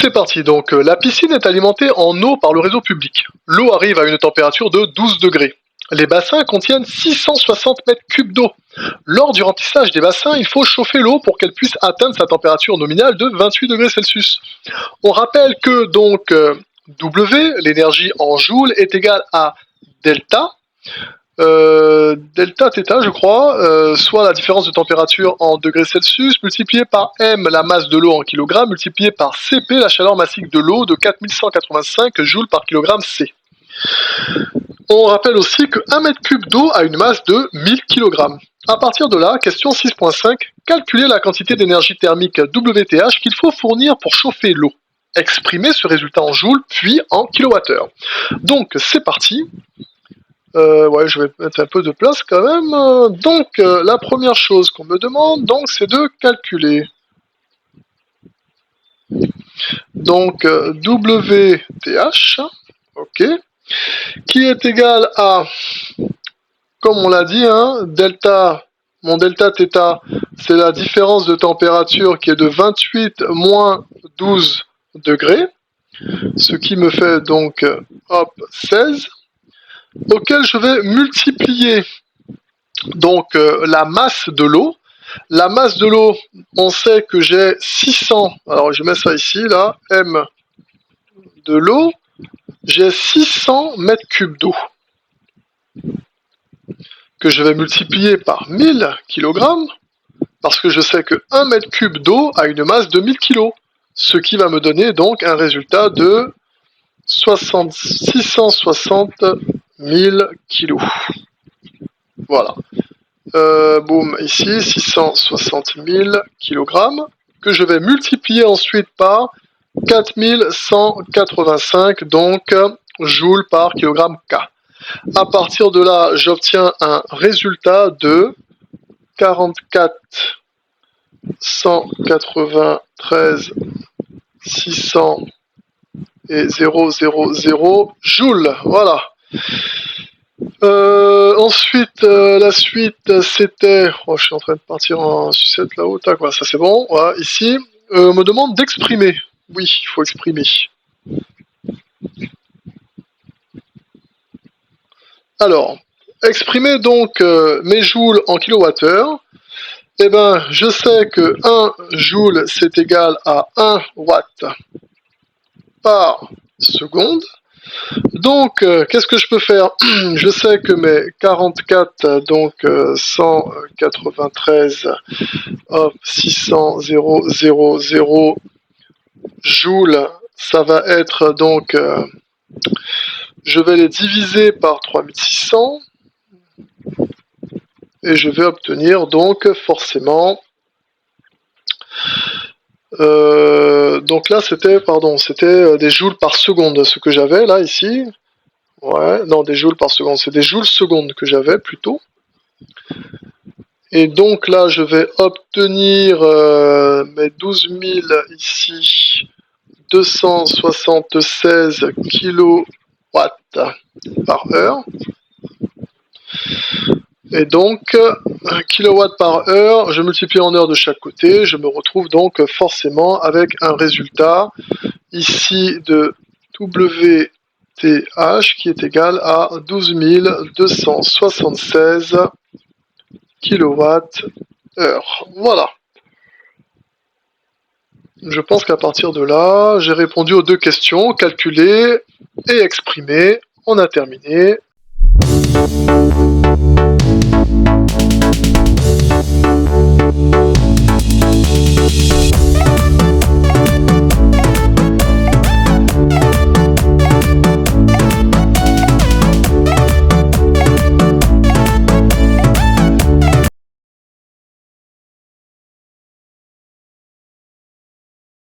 C'est parti, donc la piscine est alimentée en eau par le réseau public. L'eau arrive à une température de 12 degrés. Les bassins contiennent 660 mètres cubes d'eau. Lors du remplissage des bassins, il faut chauffer l'eau pour qu'elle puisse atteindre sa température nominale de 28 degrés Celsius. On rappelle que donc W, l'énergie en joules, est égale à delta, delta θ je crois, soit la différence de température en degrés Celsius, multiplié par M, la masse de l'eau en kilogrammes, multiplié par Cp, la chaleur massique de l'eau de 4185 joules par kilogramme C. On rappelle aussi que 1 mètre cube d'eau a une masse de 1000 kg. À partir de là, question 6.5, calculez la quantité d'énergie thermique WTH qu'il faut fournir pour chauffer l'eau. Exprimez ce résultat en joules, puis en kilowattheure. Donc c'est parti. Ouais, je vais mettre un peu de place quand même. Donc, la première chose qu'on me demande, donc, c'est de calculer. Donc, WTH, ok, qui est égal à, comme on l'a dit, hein, delta, mon delta θ, c'est la différence de température qui est de 28 moins 12 degrés, ce qui me fait donc, hop, 16. Auquel je vais multiplier donc la masse de l'eau. La masse de l'eau, on sait que j'ai 600, alors je mets ça ici, là, M de l'eau, j'ai 600 mètres cubes d'eau, que je vais multiplier par 1000 kg, parce que je sais que 1 mètre cube d'eau a une masse de 1000 kg, ce qui va me donner donc un résultat de 660 000 kg. Voilà. Boum, ici, 660 000 kg, que je vais multiplier ensuite par 4185, donc joules par kilogramme K. À partir de là, j'obtiens un résultat de 44 193 600 et 000 joules. Voilà. Ensuite, la suite, c'était... Oh, je suis en train de partir en sucette là-haut. Tac, voilà, ça c'est bon. Voilà, ici, on me demande d'exprimer. Oui, il faut exprimer. Alors, exprimer donc mes joules en kilowattheure. Eh ben, je sais que 1 joule, c'est égal à 1 watt par seconde. Donc, qu'est-ce que je peux faire? Je sais que mes 44, donc 193, hop, 600 000 joules, ça va être donc, je vais les diviser par 3600, et je vais obtenir donc forcément, donc là c'était, pardon, c'était des joules par seconde, ce que j'avais là ici. Ouais, non, des joules par seconde, c'est des joules secondes que j'avais plutôt. Et donc là, je vais obtenir mes 12 000 ici, 276 kilowatts par heure. Et donc, kilowatts par heure, je multiplie en heures de chaque côté, je me retrouve donc forcément avec un résultat ici de WTH qui est égal à 12 276 kWh. Voilà. Je pense qu'à partir de là, j'ai répondu aux deux questions, calculer et exprimer. On a terminé.